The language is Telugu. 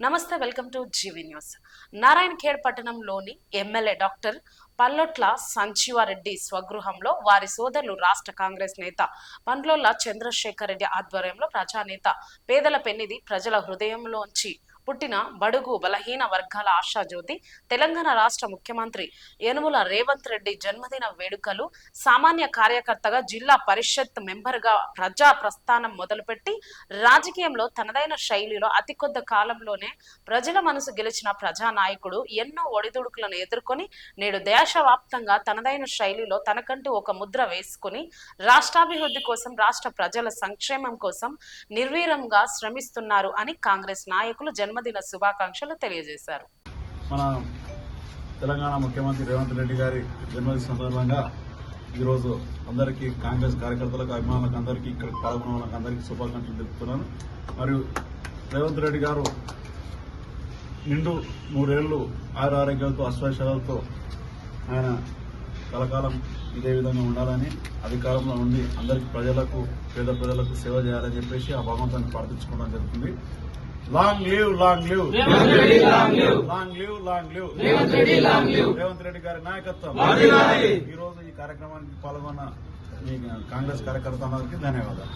నమస్తే, welcome to GV news. Narayankhed పట్టణంలోని ఎమ్మెల్యే డాక్టర్ పల్లొట్ల సంజీవారెడ్డి స్వగృహంలో వారి సోదరులు రాష్ట్ర కాంగ్రెస్ నేత పండ్లొల్ల చంద్రశేఖర్ రెడ్డి ఆధ్వర్యంలో ప్రజానేత పేదల పెన్నిధి ప్రజల హృదయంలోంచి పుట్టిన బడుగు బలహీన వర్గాల ఆశాజ్యోతి తెలంగాణ రాష్ట్ర ముఖ్యమంత్రి యనుమల రేవంత్ రెడ్డి జన్మదిన వేడుకలు. సామాన్య కార్యకర్తగా జిల్లా పరిషత్ మెంబర్గా ప్రజా ప్రస్థానం మొదలుపెట్టి రాజకీయంలో తనదైన శైలిలో అతి కొద్ది కాలంలోనే ప్రజల మనసు గెలిచిన ప్రజానాయకుడు ఎన్నో ఒడిదుడుకులను ఎదుర్కొని నేడు దేశవ్యాప్తంగా తనదైన శైలిలో తనకంటూ ఒక ముద్ర వేసుకుని రాష్ట్రాభివృద్ధి కోసం, రాష్ట్ర ప్రజల సంక్షేమం కోసం నిర్వీర్యంగా శ్రమిస్తున్నారు అని కాంగ్రెస్ నాయకులు జన్మదిన శుభాకాంక్షలు తెలియజేశారు. మన తెలంగాణ ముఖ్యమంత్రి రేవంత్ రెడ్డి గారి జన్మదిన సందర్భంగా ఈరోజు అందరికీ కాంగ్రెస్ కార్యకర్తలకు, అభిమానులకు అందరికీ, ఇక్కడ పాల్గొన్న వాళ్ళకి అందరికీ శుభాకాంక్షలు తెలుపుతున్నాను. మరియు రేవంత్ రెడ్డి గారు నిండు 100 ఏళ్లు ఆరోగ్యాలతో, అశ్వాసాలతో ఆయన కలకాలం ఇదే విధంగా ఉండాలని, అధికారంలో ఉండి అందరికి ప్రజలకు, పేద ప్రజలకు సేవ చేయాలని చెప్పేసి ఆ భగవంతుని ప్రార్థించుకోవడం జరుగుతుంది. Long live, long live, long live, long live Revanth Reddy గారి నాయకత్వం. ఈ రోజు ఈ కార్యక్రమానికి పాల్గొన్న మీ కాంగ్రెస్ కార్యకర్తలందరికీ ధన్యవాదాలు.